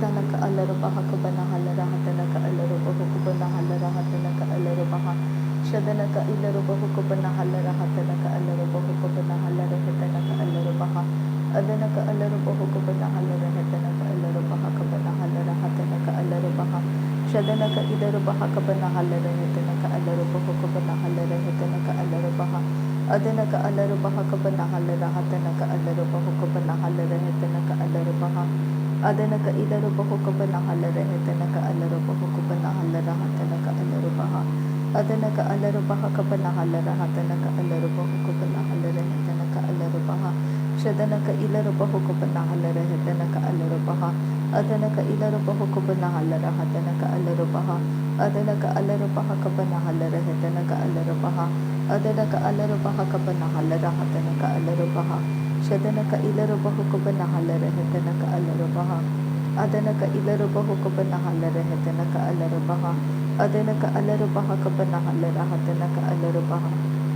Shadanaka Alarabaka Banahalara Hatanaka Alarabahukubanahara Hatanaka Alarabaha Shadanaka Ilarabahukubanahara Hatanaka Alarabahukubanahara Hatanaka Alarabaha Adanaka Alarabahukubanahara Hatanaka Alarabaha Hatanaka Alarabaha Shadanaka Idarabaha Banahalara Hatanaka Alarabahukubanahara Hatanaka Alarabaha Adanaka Alarabaha Banahalara Hatanaka Alarabahukubanahara Hatanaka Alarabaha Adanaka Idarabahukubanahara Hatanaka Alarabahukubanahara Hatanaka Alarabaha Adanaka Alarabaha Banahalara Hatanaka Alarabahukubanahara Hatanaka Alarabaha Shadanaka Ilarabahukubanahara Hatanaka Alarabaha Adanaka Ilarabahukubanahara Hatanaka Alarabaha Adanaka Alarabaha Banahalara Hatanaka Alarabaha Adanaka Alarabaha Banahalara Hatanaka Alarabaha Shadanaka Ilarabahukubanahara Hatanaka Alarabaha Adanaka Ilarabahukubanahara Hatanaka Alarabaha Adanaka Alarabaha Banahalara Hatanaka Alarabaha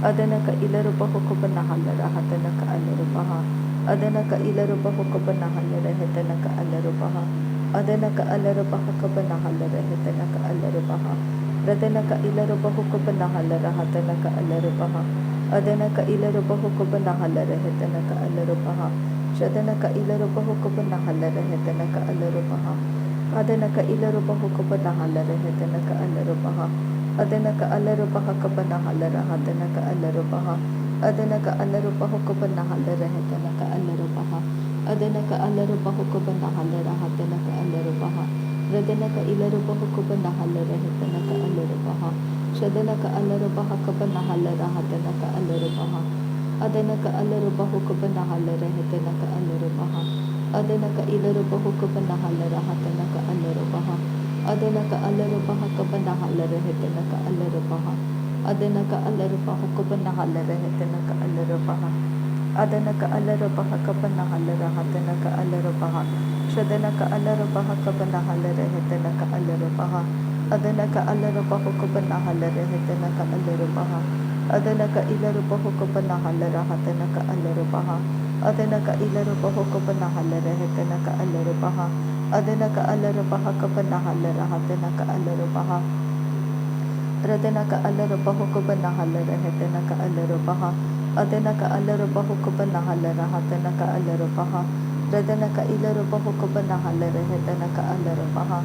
Adanaka Ilarabahukubanahara Hatanaka Alarabaha Adanaka Ilarabahukubanahara Hatanaka Alarabaha Adanaka Alarabaha Banahalara Hatanaka Alarabaha Radanaka Ilarabahukubanahara Hatanaka Alarabaha Adanaka Ilarabahukubanahara Hatanaka Alarabaha Shadanaka Ilarabahukubanahara Hatanaka Alarabaha Adanaka Ilarabahukubanahara Hatanaka Alarabaha Adanaka Alarabaha Banahalara Hatanaka Alarabaha Adanaka Alarabahukubanahara Hatanaka Alarabaha Adanaka Alarabahukubanahara Hatanaka Alarabaha Radanaka Ilarabahukubanahara Hatanaka Alarabaha Shadanaka Alarabaha Banahalara Hatanaka Alarabaha Adanaka Alarabahukubanahara Hatanaka Alarabaha Adanaka Ilarabahukubanahara Hatanaka Alarabaha Adanaka Alarabaha Banahalara Hatanaka Alarabaha Adanaka Alarabahukubanahara Hatanaka Alarabaha Adanaka Alarabaha Banahalara Hatanaka Alarabaha Shadanaka Alarabaha Banahalara Hatanaka Alarabaha Adanaka Alarabahukubanahara Hatanaka Alarabaha Adanaka Ilarabahukubanahara Hatanaka Alarabaha Adanaka Ilarabahukubanahara Hatanaka Alarabaha Adanaka Alarabaha Banahalara Hatanaka Alarabaha Radanaka Alarabahukubanahara Hatanaka Alarabaha Adanaka Alarabahukubanahara Hatanaka Alarabaha Radanaka Ilarabahukubanahara Hatanaka Alarabaha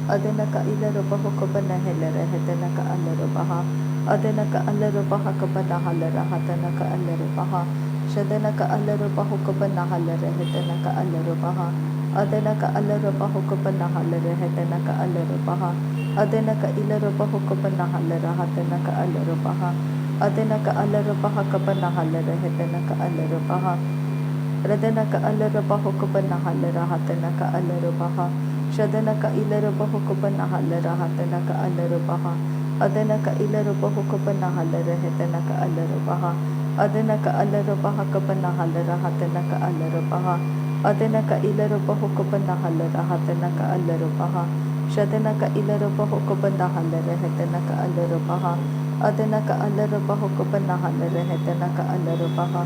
Adanaka Ilarabahukubanahara Hatanaka Alarabaha Adanaka Alarabaha Banahalara Hatanaka Alarabaha Shadanaka Alarabahukubanahara Hatanaka Alarabaha Adanaka Alarabahukubanahara Hatanaka Alarabaha Adanaka Ilarabahukubanahara Hatanaka Alarabaha Adanaka Alarabaha Banahalara Hatanaka Alarabaha Radanaka Alarabahukubanahara Hatanaka Alarabaha Shadanaka Ilarabahukubanahara Hatanaka Alarabaha Adanaka Ilarabahukubanahara Hatanaka Alarabaha Adanaka Alarabaha Banahalara Hatanaka Alarabaha Adanaka Ilarabahukubanahara Hatanaka Alarabaha Shadanaka Ilarabahukubanahara Hatanaka Alarabaha Adanaka Alarabahukubanahara Hatanaka Alarabaha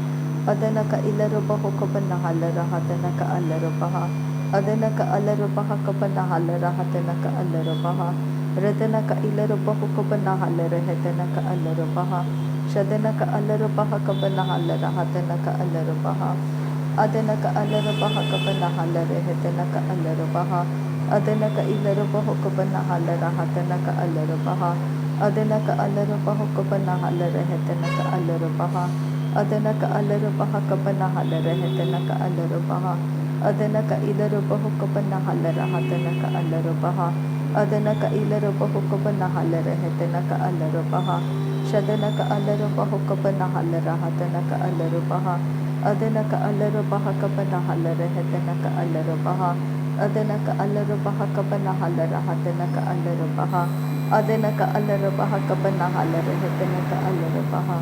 Adanaka Ilarabahukubanahara Hatanaka Alarabaha Adanaka Alarabaha Banahalara Hatanaka Alarabaha Radanaka Ilarabahukubanahara Hatanaka Alarabaha Shadanaka Alarabaha Banahalara Hatanaka Alarabaha Adanaka Alarabaha Banahalara Hatanaka Alarabaha Adanaka Ilarabahukubanahara Hatanaka Alarabaha Adanaka Alarabahukubanahara Hatanaka Alarabaha Adanaka Alarabaha Banahalara Hatanaka Alarabaha Adanaka Ilarabahukubanahara Hatanaka Alarabaha Adanaka Ilarabahukubanahara Hatanaka Alarabaha Shadanaka Alarabahukubanahara Hatanaka Alarabaha Adanaka Alarabaha Banahalara Hatanaka Alarabaha Adanaka Alarabaha Banahalara Hatanaka Alarabaha Adanaka Alarabaha Banahalara Hatanaka Alarabaha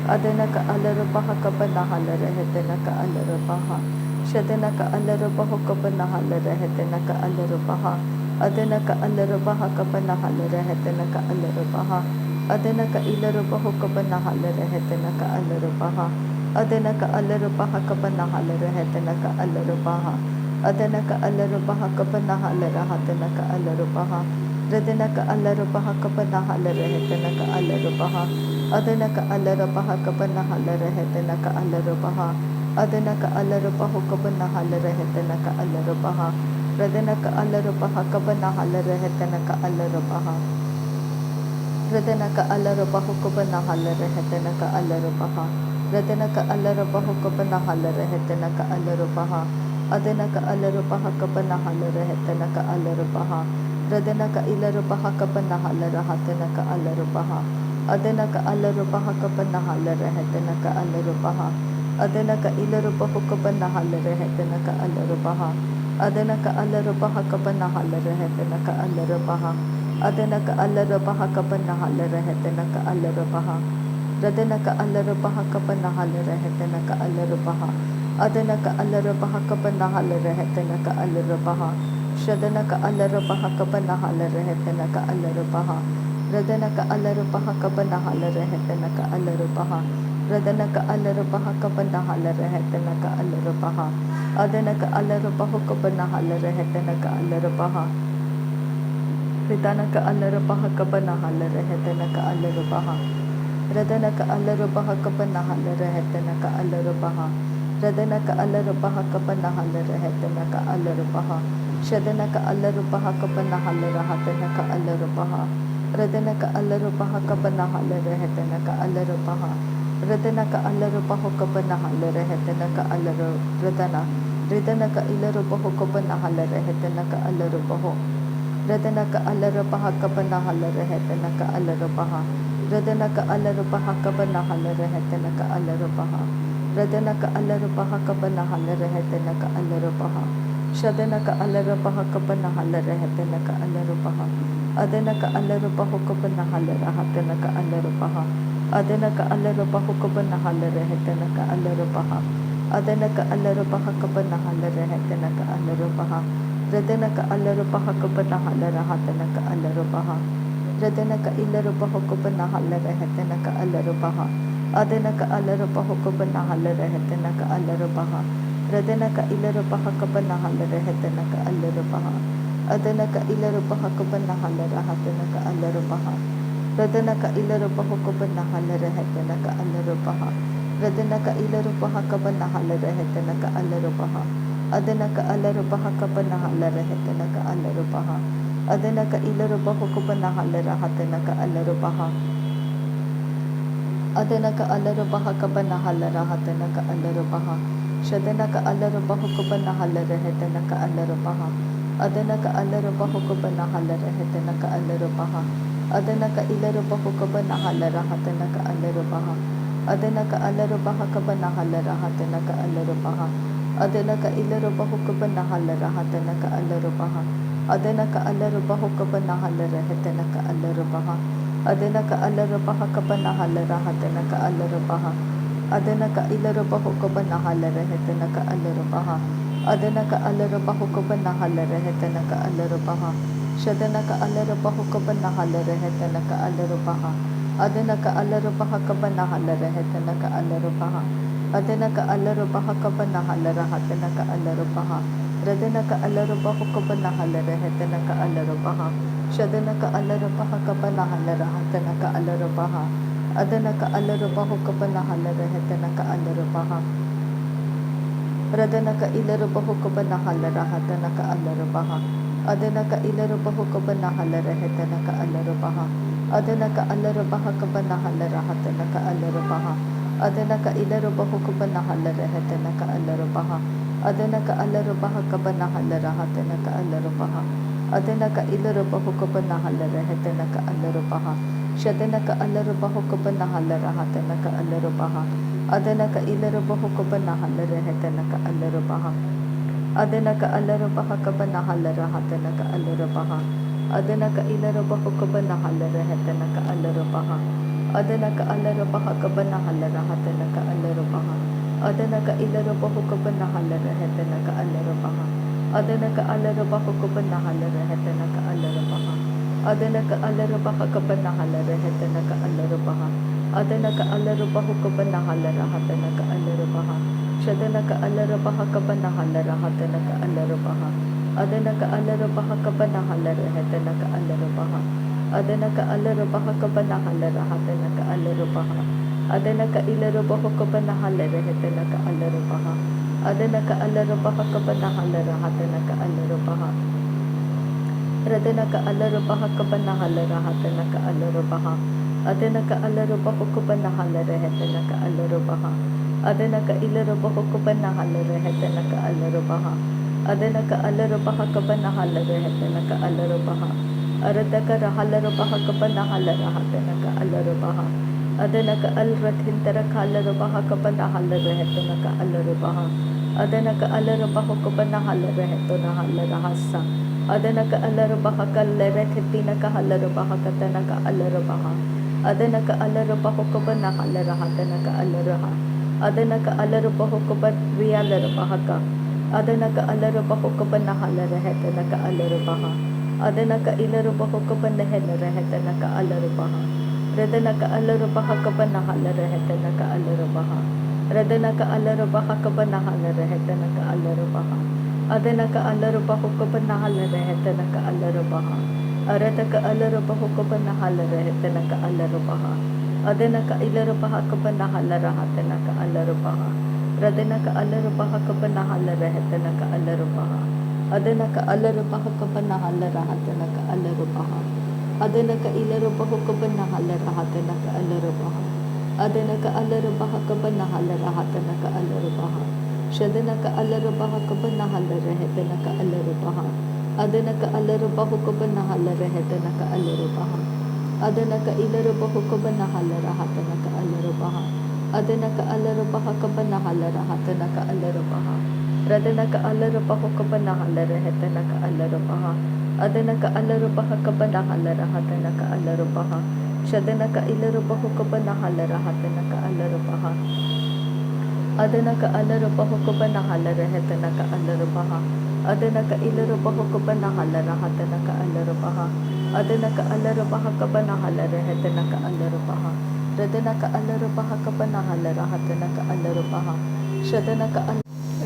Adanaka Alarabaha Banahalara Hatanaka Alarabaha Shadanaka Alarabahukubanahara Hatanaka Alarabaha Adanaka Alarabaha Banahalara Hatanaka Alarabaha Adanaka Ilarabahukubanahara Hatanaka Alarabaha Adanaka Alarabaha Banahalara Hatanaka Alarabaha Adanaka alarubaha kabanaha larahatanaka alarubaha. Radanaka alarubaha kabanaha larahatanaka alarubaha. Adanaka alarabaha kabanaha larahatanaka alarubaha. Adanaka alarubahu kabanaha larahatanaka alarubaha. Radanaka alarubaha kabanaha larahatanaka alarubaha. Radanaka alarabahu kabanaha larahatanaka alarubaha. Radanaka alarabahu kabanaha larahatanaka alarubaha. Adanaka alarabaha kabanaha larahatanaka alarubaha. Radanaka ilarabaha kabanaha larahatanaka alarubaha. Adanaka alarabaha kabanaha larahatanaka alarubaha. Adanaka ilarabahu kabanaha larahatanaka alarubaha. Adanaka alarabaha kabanaha larahatanaka alarubaha. Adanaka alarabaha kabanaha larahatanaka alarubaha. Radanaka alarabaha kabanaha larahatanaka alarubaha. Adanaka alarabaha kabanaha larahatanaka alarubaha. Shadanaka alarabaha kabanaha larahatanaka alarubaha. Radanaka alarabaha kabanaha larahatanaka alarubaha. Radanaka alarabaha kabanaha larahatanaka alarubaha. Adanaka alarabahu kabanaha larahatanaka alarubaha. Ridanaka alarabaha kabanaha larahatanaka alarubaha. Radanaka alarabaha kabanaha larahatanaka alarubaha. Radanaka alarabaha kabanaha larahatanaka alarubaha. Shadanaka alarabaha kabanaha larahatanaka alarubaha. Radanaka alarabaha kabanaha larahatanaka alarubaha. Radanaka alarabahu kabanaha larahatanaka alarubaha. Ridanaka ilarabahu kabanaha larahatanaka alarubaha. Radanaka alarabaha kabanaha larahatanaka alarubaha. Radanaka alarabaha kabanaha larahatanaka alarubaha. Radanaka alarabaha kabanaha larahatanaka alarubaha. Shadanaka alarabaha kabanaha larahatanaka alarubaha. Adanaka alarabahu kabanaha larahatanaka alarubaha. Adanaka alarabahu kabanaha larahatanaka alarubaha. Adanaka alarabaha kabanaha larahatanaka alarubaha. Radanaka alarabaha kabanaha larahatanaka alarubaha. Radanaka ilarabahu kabanaha larahatanaka alarubaha. Adanaka alarabahu kabanaha larahatanaka alarubaha. Radanaka ilarabaha kabanaha larahatanaka alarubaha. Adanaka ilarabaha kabanaha larahatanaka alarubaha. Radanaka ilarabahu kabanaha larahatanaka alarubaha. Radanaka ilarabaha kabanaha larahatanaka alarubaha. Adanaka alarabaha kabanaha larahatanaka alarubaha. Adanaka ilarabahu kabanaha larahatanaka alarubaha. Adanaka alarabaha kabanaha larahatanaka alarubaha. Shadanaka alarabahu kabanaha larahatanaka alarubaha. Adanaka alarabahu kabanaha larahatanaka alarubaha. Adanaka ilarabahu kabanaha larahatanaka alarubaha. Adanaka alarabaha kabanaha larahatanaka alarubaha. Adanaka ilarabahu kabanaha larahatanaka alarubaha. Adanaka alarabahu kabanaha larahatanaka alarubaha. Adanaka alarabaha kabanaha larahatanaka alarubaha. Adanaka ilarabahu kabanaha larahatanaka alarubaha. Adanaka alarabahu kabanaha larahatanaka alarubaha. Shadanaka alarabahu kabanaha larahatanaka alarubaha. Adanaka alarabaha kabanaha larahatanaka alarubaha. Adanaka alarabaha kabanaha larahatanaka alarubaha. Radanaka alarabahu kabanaha larahatanaka alarubaha. Shadanaka alarabaha kabanaha larahatanaka alarubaha. Adanaka alarabahu kabanaha larahatanaka alarubaha. Radanaka ilarabahu kabanaha larahatanaka alarubaha. Adanaka ilarabahu kabanaha larahatanaka alarubaha. Adanaka alarabaha kabanaha larahatanaka alarubaha. Adanaka ilarabahu kabanaha larahatanaka alarubaha. Adanaka alarabaha kabanaha larahatanaka alarubaha. Adanaka ilarabahu kabanaha larahatanaka alarubaha. Shadanaka alarabahu kabanaha larahatanaka alarubaha. Adanaka ilarabahu kabanaha larahatanaka alarubaha. Adanaka alarabaha kabanaha larahatanaka alarubaha. Adanaka ilarabahu kabanaha larahatanaka alarubaha. Adanaka alarabaha kabanaha larahatanaka alarubaha. Adanaka ilarabahu kabanaha larahatanaka alarubaha. Adanaka alarabahu kabanaha larahatanaka alarubaha. Adanaka alarabaha kabanaha larahatanaka alarubaha. Adanaka alarabahu kabanaha larahatanaka alarubaha. Shadanaka Alarabaha Kabanahalarahatan Alarabaha Adanaka Alarabaha Kabanahalarahatan Alarabaha Adanaka Alarabaha Kabanahalarahatan Alarabaha Adanaka Ilarabaha Kabanahalarahatan Alarabaha Adanaka Alarabaha Kabanahalarahatan Alarabaha Radanaka Alarabaha Kabanahalarahatan Alarabaha Adanaka Alarabaha Kabanahalarahatan Alarabaha Adanaka Ilarabaha Kabanahalarahatan Alarabaha Adanaka Alarabaha Kabanahalarahatan Alarabaha Aradaka Rahalarabaha Kabanahalarahatan Alarabaha Adanaka Alrathintara Kalarabaha Kabanahalarahatan Alarabaha Adanaka Alarabaha Kabanahalarahatan Alarahasa Adanaka Alarabaha Kalarathina Kalarabaha Katanaka Alarabaha Adanaka Alarabaha Kabanahalarahatan Alaraha Adanaka Alarabaha Kabariyalarabaha Adanaka Alarabaha Kabanahalarahatan Alarabaha Adanaka Ilarabaha Kabanahalarahatan Alarabaha Radanaka Alarabaha Kabanahalarahatan Alarabaha Radanaka Alarabaha Kabanahalarahatan Alarabaha Adanaka Alarabaha Kabanahalarahatan Alarabaha Aradaka Alarabaha Kabanahalarahatan Alarabaha Adanaka Ilarabaha Kabanahalarahatan Alarabaha Radanaka Alarabaha Kabanahalarahatan Alarabaha Adanaka Alarabaha Kabanahalarahatan Alarabaha Adanaka Ilarabaha Kabanahalarahatan Alarabaha Adanaka Alarabaha Kabanahalarahatan Alarabaha Shadanaka Alarabaha Kabanahalarahatan Alarabaha Adanaka Alarabaha Kabanahalarahatan Alarabaha Adanaka Ilarabaha Kabanahalarahatan Alarabaha Adanaka Alarabaha Kabanahalarahatan Alarabaha Radanaka Alarabaha Kabanahalarahatan Alarabaha Adanaka Alarabaha Kabanahalarahatan Alarabaha Shadanaka Ilarabaha Kabanahalarahatan Alarabaha Adanaka Alarabaha Kabanahalarahatan Alarabaha Adanaka Ilarabaha Kabanahalarahatan Alarabaha Adanaka Alarabaha Kabanahalarahatan Alarabaha Radanaka Alarabaha Kabanahalarahatan Alarabaha Shadanaka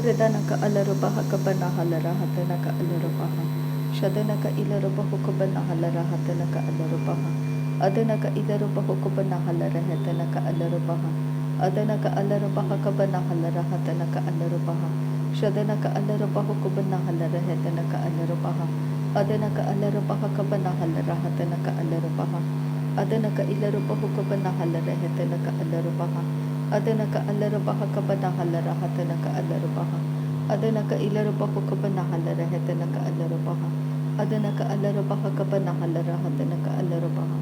Radanaka Alarabaha Kabanahalarahatan Alarabaha Shadanaka Ilarabaha Kabanahalarahatan Alarabaha Adanaka Ilarabaha Kabanahalarahatan Alarabaha Adanaka Alarabaha Kabanahalarahatan Alarabaha Shadanaka Alarabaha Kabanahalarahatan Alarabaha Adanaka Alarabaha Kabanahalarahatan Alarabaha Adanaka Ilarabaha Kabanahalarahatan Alarabaha Adanaka Alarabaha Kabanahalarahatan Alarabaha Adanaka Ilarabaha Kabanahalarahatan Alarabaha Adanaka Alarabaha Kabanahalarahatan Alarabaha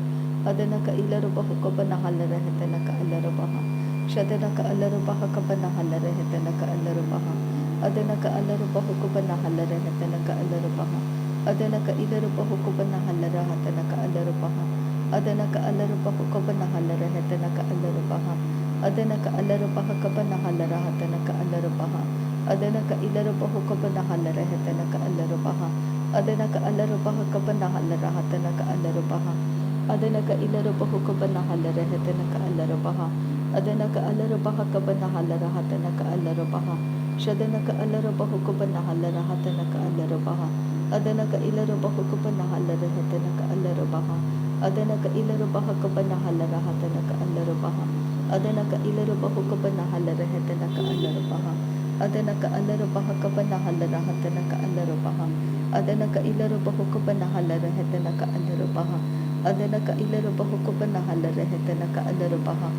Adanaka Ilarabaha Kabanahalarahatan Alarabaha Shadanaka Alarabaha Kabanahalarahatan Alarabaha Adanaka Alarabaha Kabanahalarahatan Alarabaha Adanaka Ilarabaha Kabanahalarahatan Alarabaha Adanaka Alarabaha Kabanahalarahatan Alarabaha Adanaka Alarabaha Kabanahalarahatan Alarabaha Adanaka Ilarabaha Kabanahalarahatan Alarabaha Adanaka Alarabaha Kabanahalarahatan Alarabaha Adanaka Ilarabaha Kabanahalarahatan Alarabaha Adanaka Alarabaha Kabanahalarahatan Alarabaha Shadanaka Alarabaha Kabanahalarahatan Alarabaha Adanaka Ilarabaha Kabanahalarahatan Alarabaha Adanaka Ilarabaha Kabanahalarahatan Alarabaha Adanaka Ilarabaha Kabanahalarahatan Alarabaha Adanaka Alarabaha Kabanahalarahatan Alarabaha Adanaka Ilarabaha Kabanahalarahatan Alarabaha Adanaka Ilarabaha Kabanahalarahatan Alarabaha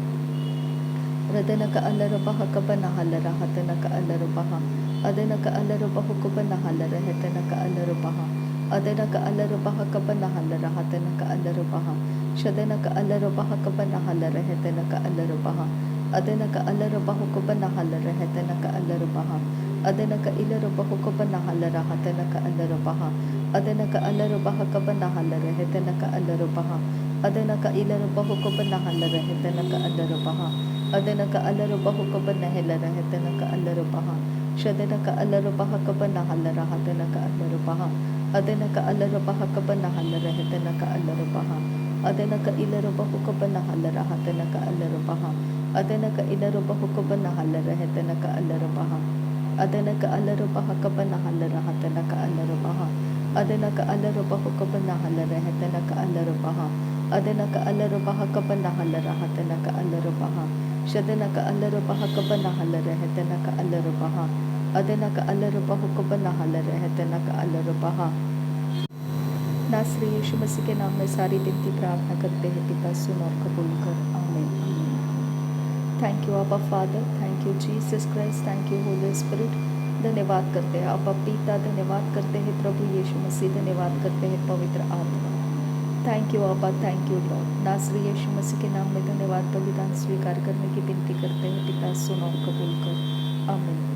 Radanaka Alarabaha Kabanahalarahatan Alarabaha Adanaka Alarabaha Kabanahalarahatan Alarabaha Adanaka Alarabaha Kabanahalarahatan Alarabaha Shadanaka Alarabaha Kabanahalarahatan Alarabaha Adanaka Alarabaha Kabanahalarahatan Alarabaha Adanaka Ilarabaha Kabanahalarahatan Alarabaha Adanaka Alarabaha Kabanahalarahatan Alarabaha Adanaka Ilarabaha Kabanahalarahatan Alarabaha Adanaka Alarabaha Kabanahalarahatan Alarabaha Shadanaka Alarabaha Kabanahalarahatan Alarabaha Adanaka Alarabaha Kabanahalarahatan Alarabaha Adanaka Ilarabaha Kabanahalarahatan Alarabaha अदनक इलरबा हुकबन हल रहतनक अलरबहा अदनक अलरबहा Cubbon हल रहतनक अलरबहा अदनक अलरबा हुकबन हल रहतनक अलरबहा अदनक अलरबहा Cubbon हल रहतनक अलरबहा शदनक अलरबहा Cubbon हल रहतनक अलरबहा अदनक अलरबा हुकबन हल रहतनक अलरबहा। नासरी यीशु मसीह के नाम में सारी विनती प्रार्थना करते हैं पिता, सुन और कबूल कर। आमीन आमीन। थैंक यू आबा father, thank you Jesus Christ, thank you Holi spirit. धन्यवाद करते हैं आबा पिता, धन्यवाद करते हैं प्रभु यीशु मसीह, धन्यवाद करते हैं पवित्र आत्मा। थैंक यू आबा, थैंक यू लॉर्ड। नासरी यीशु मसीह के नाम में धन्यवाद, बलिदान स्वीकार करने की विनती करते हैं पिता, सुन और कबूल कर। आमीन।